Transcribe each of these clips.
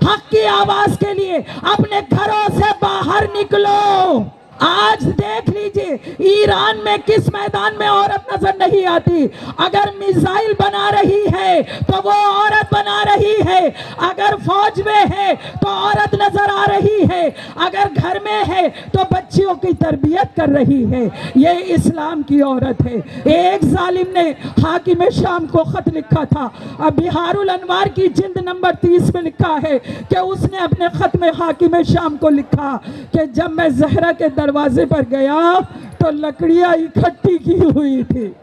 हक की आवाज के लिए अपने घरों से बाहर निकलो। आज देख लीजिए ईरान में किस मैदान में औरत नजर नहीं आती। अगर मिसाइल बना रही है तो वो औरत बना रही है, अगर फौज में है तो औरत नजर आ रही है, अगर घर में है तो बच्चियों की तरबियत कर रही है। ये इस्लाम की औरत है। एक जालिम ने हाकिम शाम को खत लिखा था, अब बिहारुल अनवार की जिल्द नंबर 30 में लिखा है कि उसने अपने खत में हाकिम शाम को लिखा कि जब मैं ज़हरा के दरवाजे पर गया तो लकड़ियां इकट्ठी की हुई थी।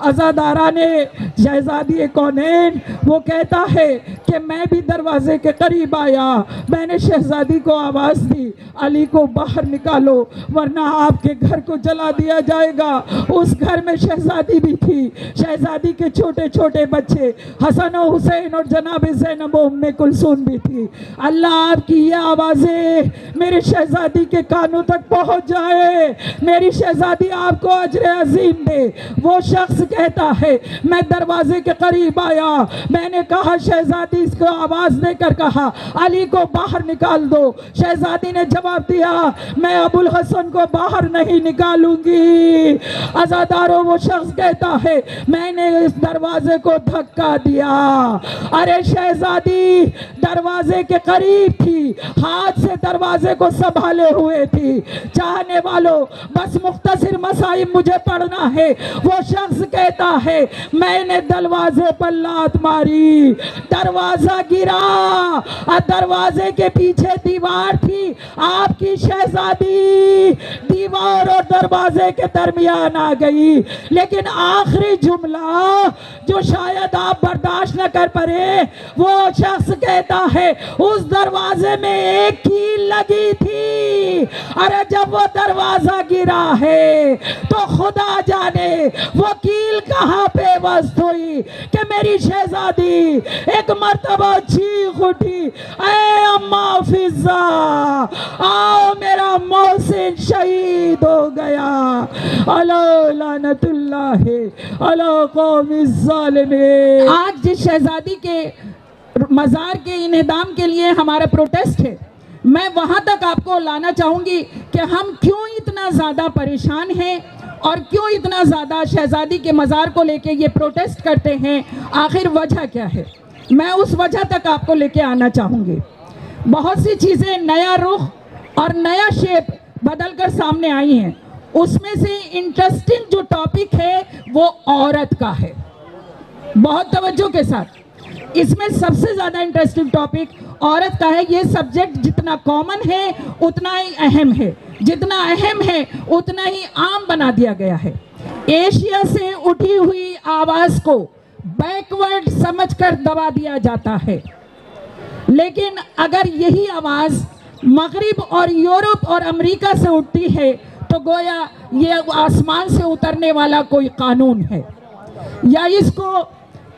अज़ादारा ने शहजादी कौनैन वो कहता है कि मैं भी दरवाजे के करीब आया, मैंने शहजादी को आवाज़ दी, अली को बाहर निकालो वरना आपके घर को जला दिया जाएगा। उस घर में शहजादी भी थी, शहजादी के छोटे छोटे बच्चे हसन और हुसैन और जनाब ज़ैनब और उम्मे कुलसूम भी थी। अल्लाह आपकी ये आवाज़ें मेरे शहजादी के कानों तक पहुँच जाए, मेरी शहजादी आपको अजर अजीम दे। वो शख्स कहता है मैं दरवाजे के करीब आया, मैंने कहा शहजादी इसको आवाज देकर कहा अली को बाहर निकाल दो। शहजादी ने जवाब दिया मैं अबुल हसन को बाहर नहीं निकालूंगी। अज़ादारों वो शख्स कहता है मैंने इस दरवाजे को धक्का दिया। अरे शहजादी दरवाजे के करीब थी, हाथ से दरवाजे को संभाले हुए थी। चाहने वालों बस मुख्तसर मसाइब मुझे पढ़ना है। वो शख्स कहता है मैंने दरवाजे पर लात मारी, दरवाजा गिरा, दरवाजे के पीछे दीवार थी, आपकी शहजादी दीवार और दरवाजे के दरमियान आ गई। लेकिन आखिरी जुमला जो शायद आप बर्दाश्त न कर पाए, वो शख्स कहता है उस दरवाजे में एक कील लगी थी। अरे जब वो दरवाजा गिरा है तो खुदा जाने वो कील कहां पे वस्त हुई कि मेरी शहजादी एक मर्तबा चीख उठी, ऐ अम्मा फिजा आओ मेरा मोहसिन शहीद हो गया। अला लानतुल्लाह अला कौमिज़ ज़ालिमीन। आज जिस शहजादी के मज़ार के इन्हिदाम के लिए हमारा प्रोटेस्ट है, मैं वहां तक आपको लाना चाहूंगी कि हम क्यों इतना ज़्यादा परेशान हैं और क्यों इतना ज़्यादा शहजादी के मज़ार को लेके ये प्रोटेस्ट करते हैं, आखिर वजह क्या है। मैं उस वजह तक आपको लेके आना चाहूँगी। बहुत सी चीज़ें नया रुख और नया शेप बदल कर सामने आई हैं। उसमें से इंटरेस्टिंग जो टॉपिक है वो औरत का है। बहुत तवज्जो के साथ, इसमें सबसे ज़्यादा इंटरेस्टिंग टॉपिक औरत का है। ये सब्जेक्ट जितना कॉमन है उतना ही अहम है, जितना अहम है उतना ही आम बना दिया गया है। एशिया से उठी हुई आवाज़ को बैकवर्ड समझकर दबा दिया जाता है, लेकिन अगर यही आवाज़ मगरिब और यूरोप और अमेरिका से उठती है तो गोया ये आसमान से उतरने वाला कोई कानून है, या इसको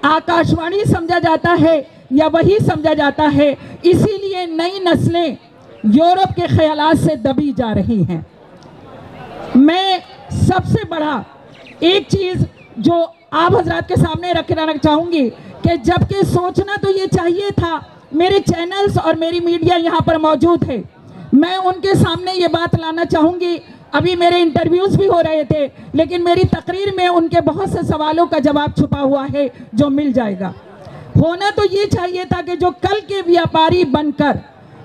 आकाशवाणी समझा जाता है या वही समझा जाता है। इसीलिए नई नस्लें यूरोप के ख्यालात से दबी जा रही हैं। मैं सबसे बड़ा एक चीज़ जो आप हजरात के सामने रखना चाहूँगी कि जबकि सोचना तो ये चाहिए था, मेरे चैनल्स और मेरी मीडिया यहाँ पर मौजूद है, मैं उनके सामने ये बात लाना चाहूँगी। अभी मेरे इंटरव्यूज़ भी हो रहे थे, लेकिन मेरी तकरीर में उनके बहुत से सवालों का जवाब छुपा हुआ है जो मिल जाएगा। होना तो ये चाहिए था कि जो कल के व्यापारी बनकर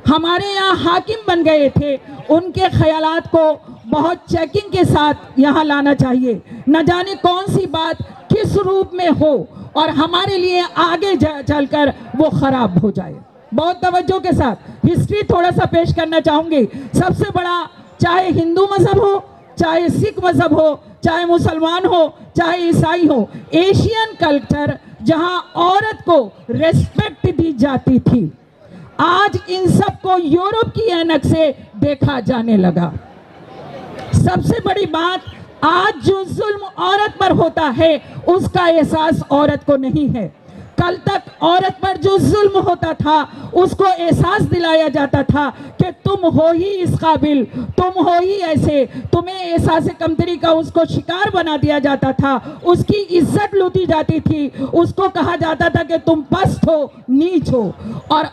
हमारे यहाँ हाकिम बन गए थे, उनके ख्यालात को बहुत चेकिंग के साथ यहाँ लाना चाहिए। न जाने कौन सी बात किस रूप में हो और हमारे लिए आगे चलकर वो ख़राब हो जाए। बहुत तवज्जो के साथ हिस्ट्री थोड़ा सा पेश करना चाहूँगी। सबसे बड़ा, चाहे हिंदू मज़हब हो, चाहे सिख मज़हब हो, चाहे मुसलमान हो, चाहे ईसाई हो, एशियन कल्चर जहां औरत को रेस्पेक्ट दी जाती थी, आज इन सब को यूरोप की ऐनक से देखा जाने लगा। सबसे बड़ी बात, आज जो जुल्म औरत पर होता है उसका एहसास औरत को नहीं है। कल तक औरत पर जो जुल्म होता था उसको एहसास दिलाया जाता था कि तुम हो ही इस काबिल, तुम हो ही ऐसे, तुम्हें एहसास कमतरी का उसको शिकार बना दिया जाता था, उसकी इज्जत लूटी जाती थी, उसको कहा जाता था कि तुम पस्त हो, नीच हो। और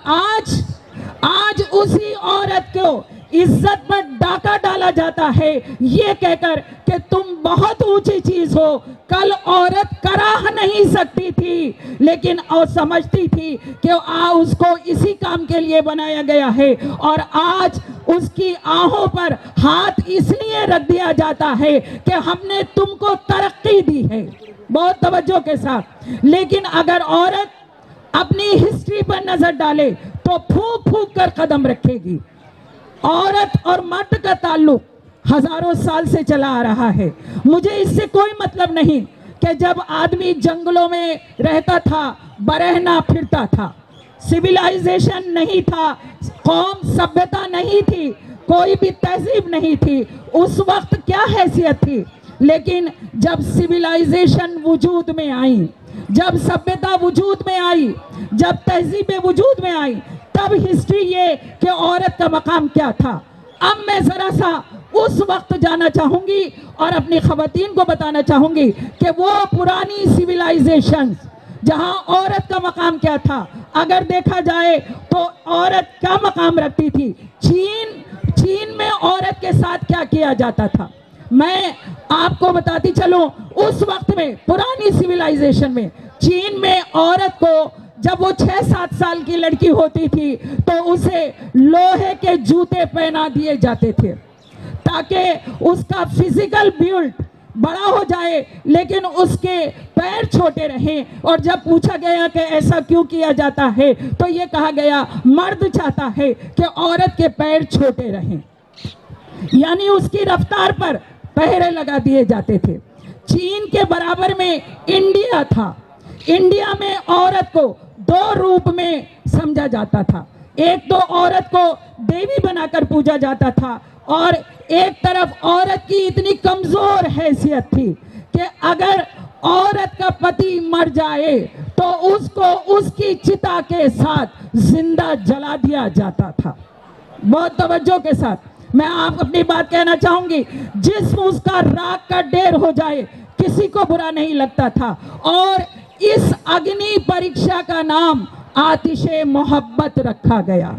इज्जत पर डाका डाला जाता है ये कहकर कि तुम बहुत ऊंची चीज हो। कल औरत कराह नहीं सकती थी, लेकिन और समझती थी कि उसको इसी काम के लिए बनाया गया है, और आज उसकी आहों पर हाथ इसलिए रख दिया जाता है कि हमने तुमको तरक्की दी है। बहुत तवज्जो के साथ। लेकिन अगर औरत अपनी हिस्ट्री पर नजर डाले तो फूंक फूंक कर कदम रखेगी। औरत और मर्द का ताल्लुक हजारों साल से चला आ रहा है। मुझे इससे कोई मतलब नहीं कि जब आदमी जंगलों में रहता था, बरहना फिरता था, सिविलाइजेशन नहीं था, कौम सभ्यता नहीं थी, कोई भी तहजीब नहीं थी, उस वक्त क्या हैसियत थी। लेकिन जब सिविलाइजेशन वजूद में आई, जब सभ्यता वजूद में आई, जब तहजीबें वजूद में आई, तब हिस्ट्री ये कि औरत का मकाम क्या था। अब मैं जरा सा उस वक्त जाना चाहूंगी और अपनी खवातीन को बताना चाहूंगी कि वो पुरानी सिविलाइजेशन जहां औरत का मकाम क्या था। अगर देखा जाए तो औरत क्या मकाम रखती थी। चीन में औरत के साथ क्या किया जाता था, मैं आपको बताती चलूं। उस वक्त में पुरानी सिविलाइजेशन में चीन में औरत को जब वो 6-7 साल की लड़की होती थी तो उसे लोहे के जूते पहना दिए जाते थे ताकि उसका फिजिकल बिल्ड बड़ा हो जाए, लेकिन उसके पैर छोटे रहें। और जब पूछा गया कि ऐसा क्यों किया जाता है तो ये कहा गया मर्द चाहता है कि औरत के पैर छोटे रहें, यानी उसकी रफ्तार पर पहरे लगा दिए जाते थे। चीन के बराबर में इंडिया था। इंडिया में औरत को 2 रूप में समझा जाता था। एक तो औरत को देवी बनाकर पूजा जाता था, और एक तरफ औरत की इतनी कमजोर हैसियत थी कि अगर औरत का पति मर जाए तो उसको उसकी चिता के साथ जिंदा जला दिया जाता था। बहुत तवज्जो के साथ मैं आप अपनी बात कहना चाहूंगी। जिस्म उसका राख का ढेर हो जाए किसी को बुरा नहीं लगता था। और इस अग्नि परीक्षा का नाम आतिशे मोहब्बत रखा गया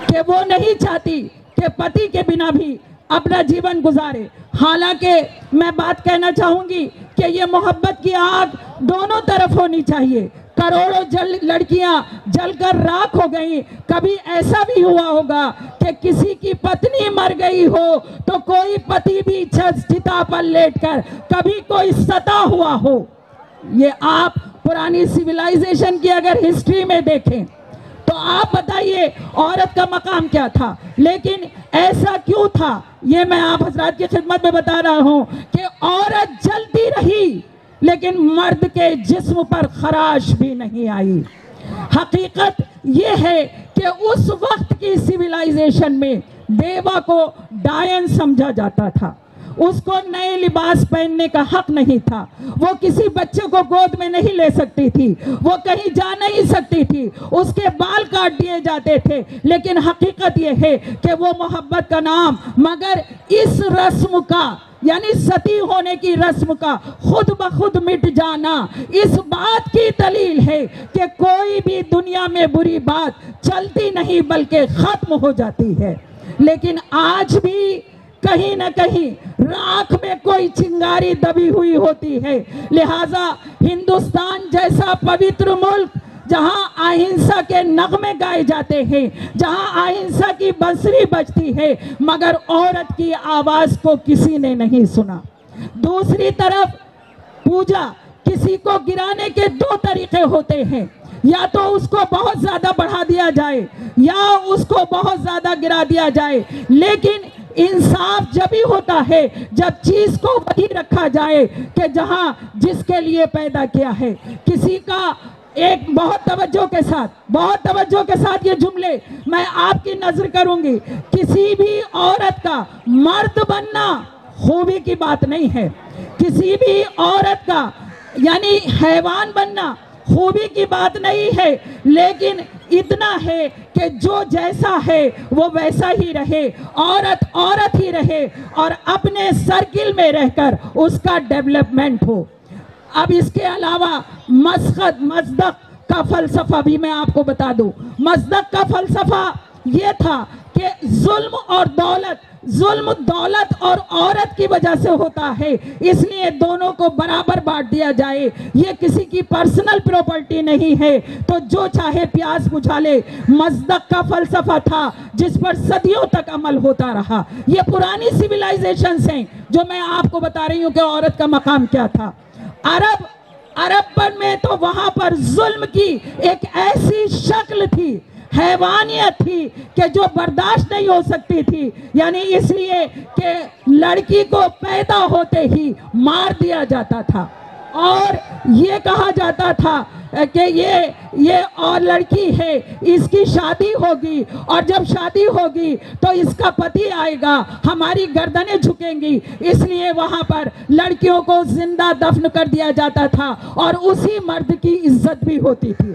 कि वो नहीं चाहती कि पति के बिना भी अपना जीवन गुजारे। हालांकि मैं बात कहना चाहूंगी कि ये मोहब्बत की आग दोनों तरफ होनी चाहिए। करोड़ों लड़कियां जलकर राख हो गई। कभी ऐसा भी हुआ होगा कि किसी की पत्नी मर गई हो तो कोई पति भी चिता पर लेटकर कभी कोई सता हुआ हो। ये आप पुरानी सिविलाइजेशन की अगर हिस्ट्री में देखें तो आप बताइए औरत का मकाम क्या था। लेकिन ऐसा क्यों था ये मैं आप हजरात की खिदमत में बता रहा हूं कि औरत जलती रही लेकिन मर्द के जिस्म पर खराश भी नहीं आई। हकीकत ये है कि उस वक्त की सिविलाइजेशन में बेवा को डायन समझा जाता था, उसको नए लिबास पहनने का हक नहीं था, वो किसी बच्चे को गोद में नहीं ले सकती थी, वो कहीं जा नहीं सकती थी, उसके बाल काट दिए जाते थे। लेकिन हकीकत ये है कि वो मोहब्बत का नाम, मगर इस रस्म का यानी सती होने की रस्म का खुद ब खुद मिट जाना इस बात की दलील है कि कोई भी दुनिया में बुरी बात चलती नहीं बल्कि खत्म हो जाती है। लेकिन आज भी कहीं न कहीं राख में कोई चिंगारी दबी हुई होती है। लिहाजा हिंदुस्तान जैसा पवित्र मुल्क जहां अहिंसा के नगमे गाए जाते हैं, जहां अहिंसा की बंसरी बजती है, मगर औरत की आवाज को किसी ने नहीं सुना। दूसरी तरफ पूजा, किसी को गिराने के 2 तरीके होते हैं, या तो उसको बहुत ज्यादा बढ़ा दिया जाए या उसको बहुत ज्यादा गिरा दिया जाए। लेकिन इंसाफ जब ही होता है जब चीज को वही रखा जाए कि जहां जिसके लिए पैदा किया है। किसी का एक बहुत तवज्जो के साथ ये जुमले मैं आपकी नजर करूंगी। किसी भी औरत का मर्द बनना खूबी की बात नहीं है, किसी भी औरत का यानी हैवान बनना खूबी की बात नहीं है, लेकिन इतना है कि जो जैसा है वो वैसा ही रहे, औरत ही रहे और अपने सर्किल में रहकर उसका डेवलपमेंट हो। अब इसके अलावा मज़दक का फलसफा भी मैं आपको बता दूं। मज़दक का फलसफा ये था कि जुल्म दौलत और औरत की वजह से होता है, इसलिए दोनों को बराबर बांट दिया जाए। ये किसी की पर्सनल प्रॉपर्टी नहीं है, तो जो चाहे प्यास बुझा ले। मज़दक का फलसफा था जिस पर सदियों तक अमल होता रहा। ये पुरानी सिविलाइजेशंस हैं जो मैं आपको बता रही हूँ कि औरत का मकाम क्या था। अरब में तो वहां पर जुल्म की एक ऐसी शक्ल थी, हैवानियत थी कि जो बर्दाश्त नहीं हो सकती थी। यानी इसलिए कि लड़की को पैदा होते ही मार दिया जाता था और ये कहा जाता था कि ये और लड़की है, इसकी शादी होगी और जब शादी होगी तो इसका पति आएगा, हमारी गर्दनें झुकेंगी। इसलिए वहां पर लड़कियों को जिंदा दफन कर दिया जाता था और उसी मर्द की इज्जत भी होती थी।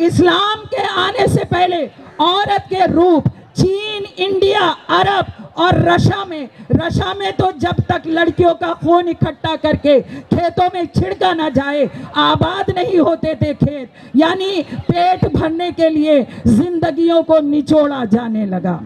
इस्लाम के आने से पहले औरत के रूप चीन, इंडिया, अरब और रशिया में तो जब तक लड़कियों का खून इकट्ठा करके खेतों में छिड़का ना जाए, आबाद नहीं होते थे खेत। यानी पेट भरने के लिए जिंदगियों को निचोड़ा जाने लगा।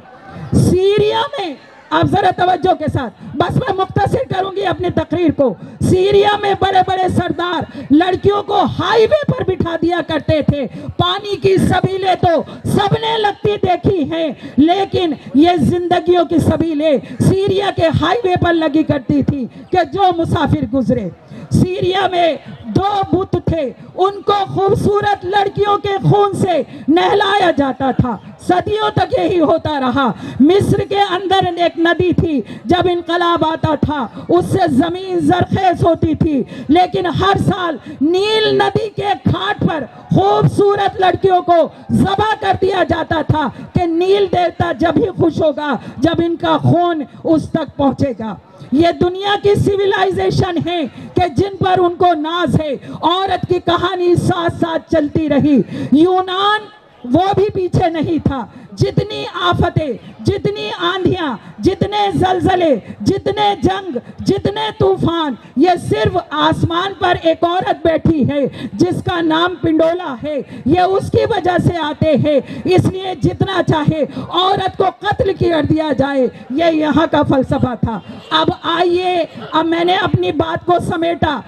सीरिया में, आप जरा तवज्जो के साथ, बस मैं मुख्तसर करूंगी अपनी तकरीर को। सीरिया में बड़े बड़े सरदार लड़कियों को हाईवे पर बिठा दिया करते थे। पानी की सबीलें तो सबने लगती देखी हैं, लेकिन ये जिंदगियों की सबीलें सीरिया के हाईवे पर लगी करती थी कि जो मुसाफिर गुजरे। सीरिया में 2 बुत थे, उनको खूबसूरत लड़कियों के खून से नहलाया जाता था। सदियों तक यही होता रहा। मिस्र के अंदर एक नदी थी, जब इनकलाब आता था उससे जमीन जरखेज होती थी, लेकिन हर साल नील नदी के घाट पर खूबसूरत लड़कियों को ज़बह कर दिया जाता था कि नील देवता जब ही खुश होगा जब इनका खून उस तक पहुंचेगा। ये दुनिया की सिविलाइजेशन है कि जिन पर उनको नाज है। औरत की कहानी साथ साथ चलती रही। यूनान वो भी पीछे नहीं था। जितनी आफतें, जितनी आंधियां, जितने जलजले, जितने जंग, जितने तूफान, ये सिर्फ आसमान पर एक औरत बैठी है जिसका नाम पिंडोला है, ये उसकी वजह से आते हैं। इसलिए जितना चाहे औरत को कत्ल कर दिया जाए, ये यहाँ का फलसफा था। अब आइए, अब मैंने अपनी बात को समेटा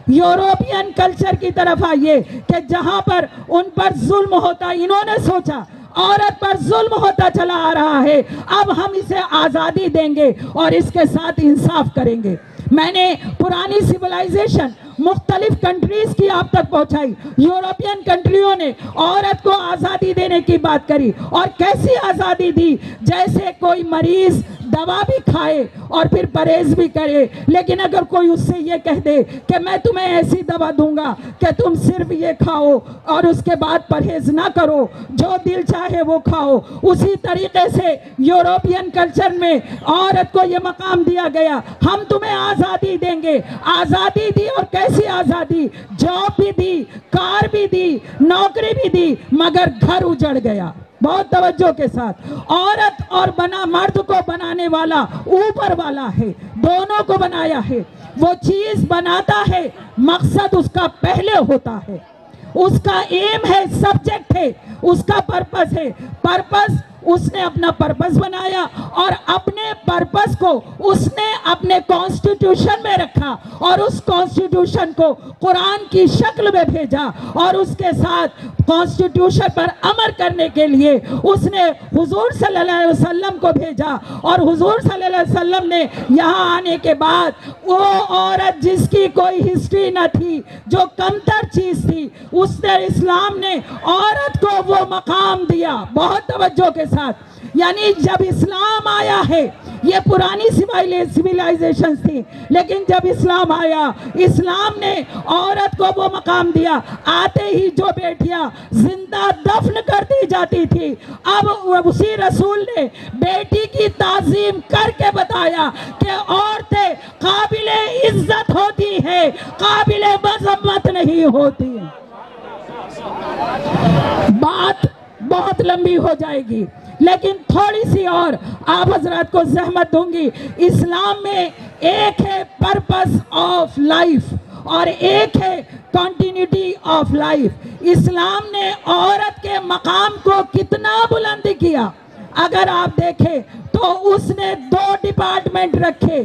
यूरोपियन कल्चर की तरफ आइए कि जहां पर उन पर जुल्म होता, इन्होंने सोचा औरत पर जुल्म होता चला आ रहा है, अब हम इसे आज़ादी देंगे और इसके साथ इंसाफ करेंगे। मैंने पुरानी सिविलाइजेशन मुख्तलिफ कंट्रीज की आप तक पहुंचाई। यूरोपियन कंट्रियों ने औरत को आज़ादी देने की बात करी और कैसी आज़ादी दी, जैसे कोई मरीज दवा भी खाए और फिर परहेज भी करे, लेकिन अगर कोई उससे ये कह दे कि मैं तुम्हें ऐसी दवा दूंगा कि तुम सिर्फ ये खाओ और उसके बाद परहेज ना करो, जो दिल चाहे वो खाओ, उसी तरीके से यूरोपियन कल्चर में औरत को ये मकाम दिया गया, हम तुम्हें आज़ादी देंगे। आज़ादी दी और कैसी आज़ादी, जॉब भी दी, कार भी दी, नौकरी भी दी, मगर घर उजड़ गया। बहुत तवज्जो के साथ। औरत और मर्द को बनाने वाला ऊपर वाला है, दोनों को बनाया है। वो चीज बनाता है, मकसद उसका पहले होता है, उसका एम है, सब्जेक्ट है, उसका पर्पस है। पर्पस, उसने अपना पर्पस बनाया और अपने पर्पस को उसने अपने कॉन्स्टिट्यूशन में रखा और उस कॉन्स्टिट्यूशन को कुरान की शक्ल में भेजा और उसके साथ कॉन्स्टिट्यूशन पर अमल करने के लिए उसने हुजूर सल्लल्लाहु अलैहि वसल्लम को भेजा। और हुजूर सल्लल्लाहु अलैहि वसल्लम ने यहाँ आने के बाद वो औरत जिसकी कोई हिस्ट्री न थी, जो कमतर चीज थी, उसने, इस्लाम ने औरत को वो मकाम दिया। बहुत तवज्जो के साथ। यानी जब इस्लाम आया है, ये पुरानी सिविलाइजेशन थी, लेकिन जब इस्लाम आया, इस्लाम ने औरत को वो मकाम दिया। आते ही जो बेटियां जिंदा दफन कर दी जाती थी, अब उसी रसूल ने बेटी की ताजीम करके बताया कि औरतें काबिले इज्जत होती है, काबिले मजम्मत नहीं होती। बात बहुत लंबी हो जाएगी, लेकिन थोड़ी सी और आप हजरात को ज़हमत दूंगी। इस्लाम में एक है पर्पस ऑफ लाइफ और एक है कंटिन्यूटी ऑफ लाइफ। इस्लाम ने औरत के मकाम को कितना बुलंद किया। अगर आप देखें तो उसने 2 डिपार्टमेंट रखे।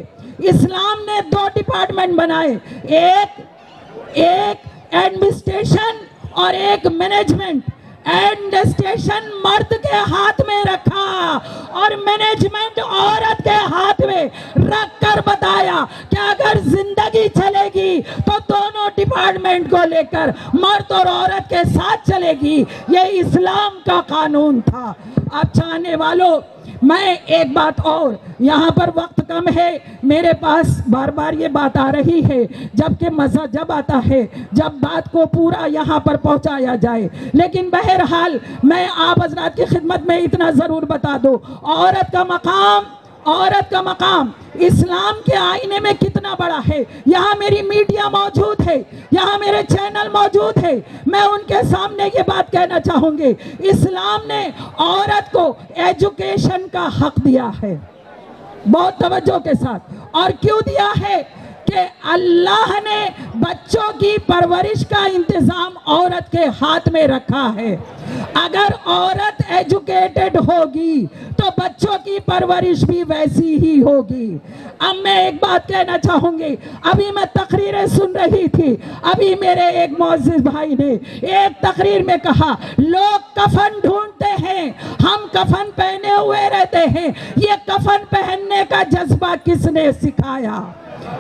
इस्लाम ने 2 डिपार्टमेंट बनाए, एक एडमिनिस्ट्रेशन और एक मैनेजमेंट। एडमिनिस्ट्रेशन मर्द के हाथ में रखा और मैनेजमेंट औरत के हाथ में रख कर बताया कि अगर जिंदगी चलेगी तो दोनों डिपार्टमेंट को लेकर मर्द और औरत के साथ चलेगी। ये इस्लाम का कानून था। अब चाहने वालों, मैं एक बात और, यहाँ पर वक्त कम है मेरे पास, बार बार ये बात आ रही है, जबकि मज़ा जब आता है जब बात को पूरा यहाँ पर पहुँचाया जाए। लेकिन बहरहाल मैं आप हजरात की खिदमत में इतना ज़रूर बता दूँ, औरत का मकाम इस्लाम के आईने में कितना बड़ा है। यहाँ मेरी मीडिया मौजूद है, यहाँ मेरे चैनल मौजूद है, मैं उनके सामने ये बात कहना चाहूँगी, इस्लाम ने औरत को एजुकेशन का हक दिया है, बहुत तवज्जो के साथ। और क्यों दिया है कि अल्लाह ने बच्चों की परवरिश का इंतज़ाम औरत के हाथ में रखा है। अगर औरत एजुकेटेड होगी तो बच्चों की परवरिश भी वैसी ही होगी। अब मैं एक बात कहना चाहूँगी, अभी मैं तकरीरें सुन रही थी, अभी मेरे एक मौजूद भाई ने एक तकरीर में कहा, लोग कफन ढूंढते हैं, हम कफन पहने हुए रहते हैं, ये कफन पहनने का जज्बा किसने सिखाया?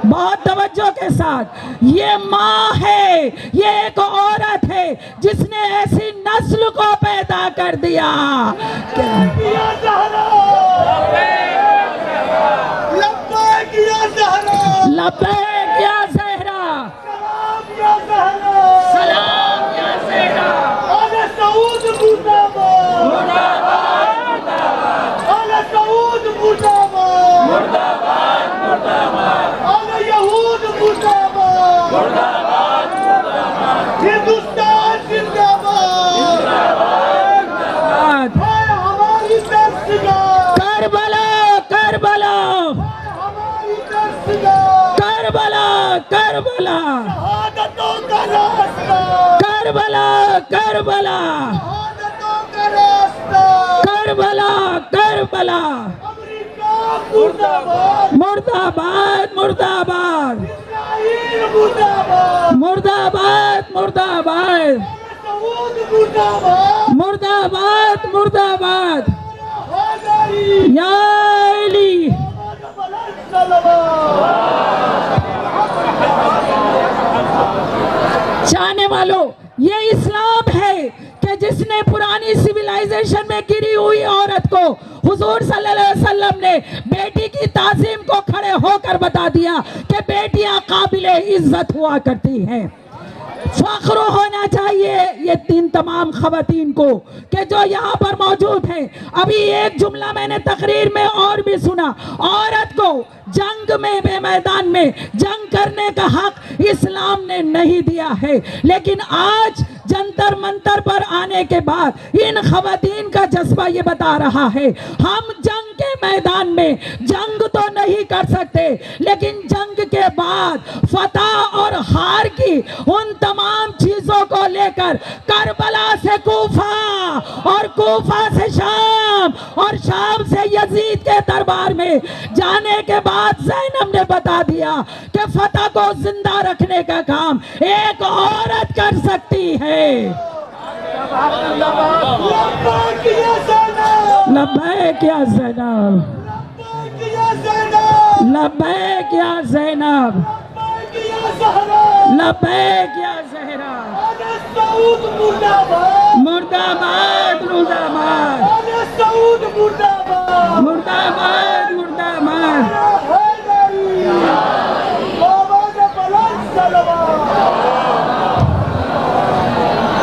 बहुत तवज्जो के साथ, ये माँ है, ये एक औरत है जिसने ऐसी नस्ल को पैदा कर दिया। लब्बैक या ज़हरा, सलाम या ज़हरा, आले सऊद मुर्दाबाद, आले सऊद मुर्दाबाद, मुर्दाबाद मुर्दाबाद, आले यहूद मुर्दाबाद, मुर्दाबाद मुर्दाबाद, हिंदुस्तान जिंदाबाद, जिंदाबाद, हमारी दस्तगाह करबला, करबला, करबला, करबला, शहादतों का रास्ता, करबला, करबला, शहादतों का रास्ता, करबला, करबला, अमेरिका मुर्दाबाद, मुर्दाबाद, मुर्दाबाद, इस्राईल मुर्दाबाद, मुर्दाबाद, मुर्दाबाद, मुर्दाबाद, मुर्दाबाद, मुर्दाबाद, या अली। चाहने वालों, ये इस्लाम है कि जिसने पुरानी सिविलाइजेशन में गिरी हुई औरत को हुजूर सल्लल्लाहु अलैहि वसल्लम ने बेटी की ताजीम को खड़े होकर बता दिया कि बेटियां काबिले इज्जत हुआ करती हैं। फख्र होना चाहिए ये तीन तमाम खवातीन को कि जो यहाँ पर मौजूद हैं। अभी एक जुमला मैंने तकरीर में और भी सुना, औरत को जंग में मैदान में जंग करने का हक इस्लाम ने नहीं दिया है। लेकिन आज जंतर मंतर पर आने के बाद इन खवातीन का जज्बा ये बता रहा है, हम जंग के मैदान में जंग तो नहीं कर सकते, लेकिन जंग के बाद फतह और हार की उन तमाम चीजों को लेकर करबला से कूफा और कूफा से शाम और शाम से यजीद के दरबार में जाने के बाद ज़ैनब ने बता दिया कि फतह को जिंदा रखने का काम एक औरत कर सकती है। लब्बैक या ज़ैनब, लब्बैक या ज़ैनब, लब्बैक या ज़हरा, मुर्दाबाद, मुर्दाबाद, मुर्दाबाद, मुर्दाबाद।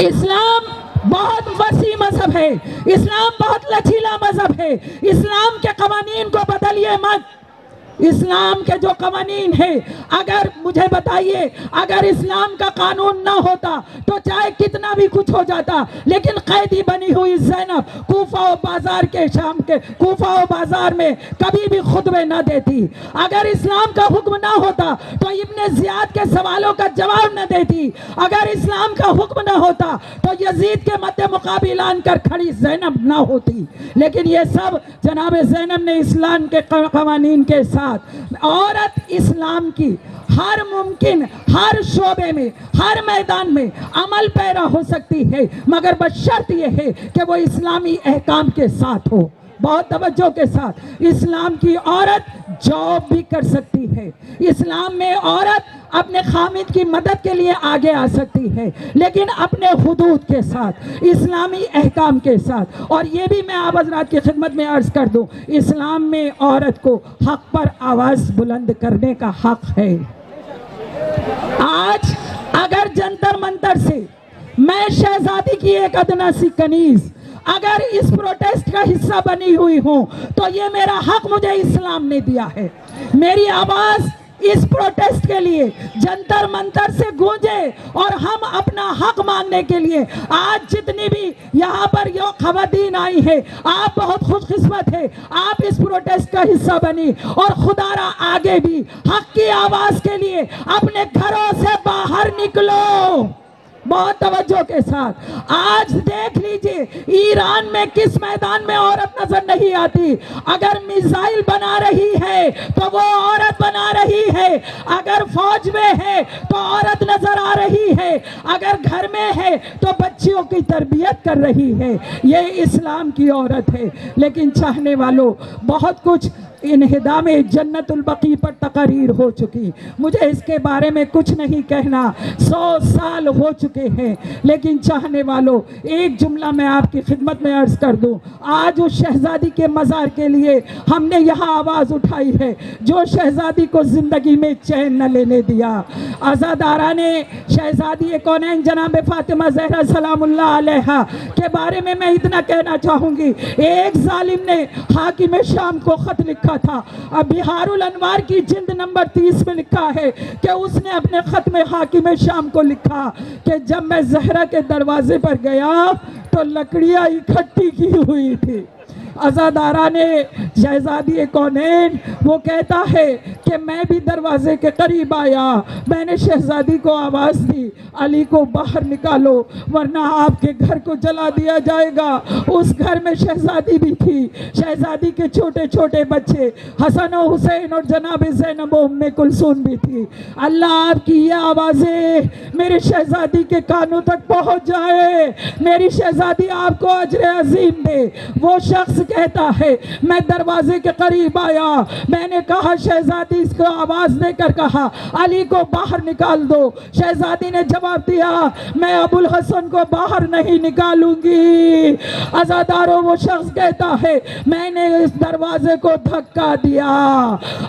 इस्लाम बहुत वसी मजहब है, इस्लाम बहुत लचीला मजहब है। इस्लाम के कवानीन को बदलिए मत, इस्लाम के जो कवानीन है, अगर मुझे बताइए, अगर इस्लाम का कानून ना होता तो चाहे कितना भी कुछ हो जाता, लेकिन कैदी बनी हुई ज़ैनब कूफा और बाजार के शाम के कूफा और बाजार में कभी भी खुतबे ना देती। अगर इस्लाम का हुक्म ना होता तो इब्ने ज़ियाद के सवालों का जवाब न देती। अगर इस्लाम का हुक्म ना होता तो यजीद के मद्दे मुकाबिल आनकर खड़ी ज़ैनब ना होती। लेकिन ये सब जनाब ज़ैनब ने इस्लाम के कवानीन के साथ औरत इस्लाम की हर मुमकिन हर शोबे में हर मैदान में अमल पैरा हो सकती है, मगर बशर्त यह है कि वो इस्लामी अहकाम के साथ हो। बहुत तवज्जो के साथ इस्लाम की औरत जॉब भी कर सकती है। इस्लाम में औरत अपने खामिद की मदद के लिए आगे आ सकती है, लेकिन अपने हुदूद के साथ, इस्लामी अहकाम के साथ। और ये भी मैं आप हज़रात की खिदमत में अर्ज़ कर दूं, इस्लाम में औरत को हक पर आवाज़ बुलंद करने का हक है। आज अगर जंतर मंतर से मैं शहजादी की एक अदना सी कनीज अगर इस प्रोटेस्ट का हिस्सा बनी हुई हूं, तो ये मेरा हक मुझे इस्लाम ने दिया है। मेरी आवाज़ इस प्रोटेस्ट के लिए जंतर मंतर से गूंजे और हम अपना हक मांगने के लिए आज जितनी भी यहाँ पर यो खवातीन आई है, आप बहुत खुशकिस्मत है, आप इस प्रोटेस्ट का हिस्सा बनी। और खुदारा आगे भी हक की आवाज़ के लिए अपने घरों से बाहर निकलो। बहुत तवज्जो के साथ आज देख लीजिए, ईरान में किस मैदान में औरत नजर नहीं आती। अगर मिसाइल बना रही है तो वो औरत बना रही है, अगर फौज में है तो औरत नजर आ रही है, अगर घर में है तो बच्चियों की तरबियत कर रही है। ये इस्लाम की औरत है। लेकिन चाहने वालों, बहुत कुछ इन्हिदाम जन्नतुल बकी पर तकरीर हो चुकी, मुझे इसके बारे में कुछ नहीं कहना। 100 साल हो चुके हैं। लेकिन चाहने वालों, एक जुमला मैं आपकी खिदमत में अर्ज कर दूं। आज उस शहजादी के मज़ार के लिए हमने यहाँ आवाज़ उठाई है जो शहजादी को ज़िंदगी में चैन न लेने दिया। अज़ादारा ने शहजादी कौनैन जनाब फ़ातिमा ज़हरा सलामुल्लाह अलैहा के बारे में मैं इतना कहना चाहूँगी, एक जालिम ने हाकिम शाम को ख़त लिखा था। अब बिहारुल अनवार की जिल्द नंबर 30 में लिखा है कि उसने अपने खत में हाकिम शाम को लिखा कि जब मैं ज़हरा के दरवाजे पर गया तो लकड़ियां इकट्ठी की हुई थी। अज़ादारा ने शहजादी कौनैन वो कहता है कि मैं भी दरवाजे के करीब आया, मैंने शहजादी को आवाज़ दी, अली को बाहर निकालो वरना आपके घर को जला दिया जाएगा। उस घर में शहजादी भी थी, शहजादी के छोटे छोटे बच्चे हसन और हुसैन और जनाब ज़ैनब और उम्मे कुलसूम भी थी। अल्लाह आपकी ये आवाज़ें मेरी शहजादी के कानों तक पहुँच जाए, मेरी शहजादी आपको अजर अजीम दे। वो शख्स कहता है मैं दरवाजे के करीब आया, मैंने कहा शहजादी इसको आवाज देकर कहा अली को बाहर निकाल दो। शहजादी ने जवाब दिया मैं अबुल हसन को बाहर नहीं निकालूंगी। अज़ादारों, वो शख्स कहता है मैंने इस दरवाजे को धक्का दिया।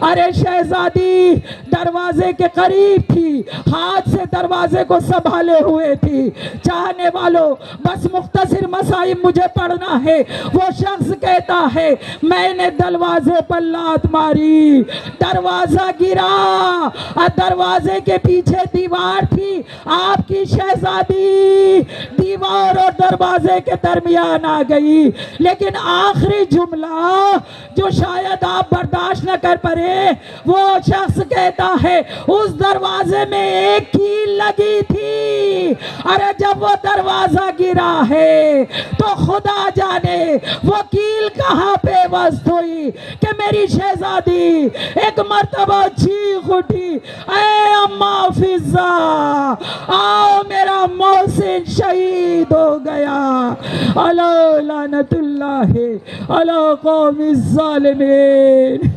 अरे शहजादी दरवाजे के करीब थी, हाथ से दरवाजे को संभाले हुए थी। चाहने वालों, बस मुख्तसर मसाइब मुझे पढ़ना है। वो शख्स कहता है मैंने दरवाजे पर लात मारी, दरवाजा गिरा, दरवाजे के पीछे दीवार थी, आपकी शहजादी दीवार और दरवाजे के दरमियान आ गई। लेकिन आखिरी जुमला जो शायद आप बर्दाश्त न कर पाए, वो शख्स कहता है उस दरवाजे में एक कील लगी थी। अरे जब वो दरवाजा गिरा है तो खुदा जाने वो कील कहाँ पे वस्त हुई कि मेरी शहजादी एक मर्तबा चीख उठी, ऐ अम्मा फिजा आओ मेरा मोहसिन शहीद हो गया। अला लानतुल्लाह अला कौमिज़ ज़ालिमीन।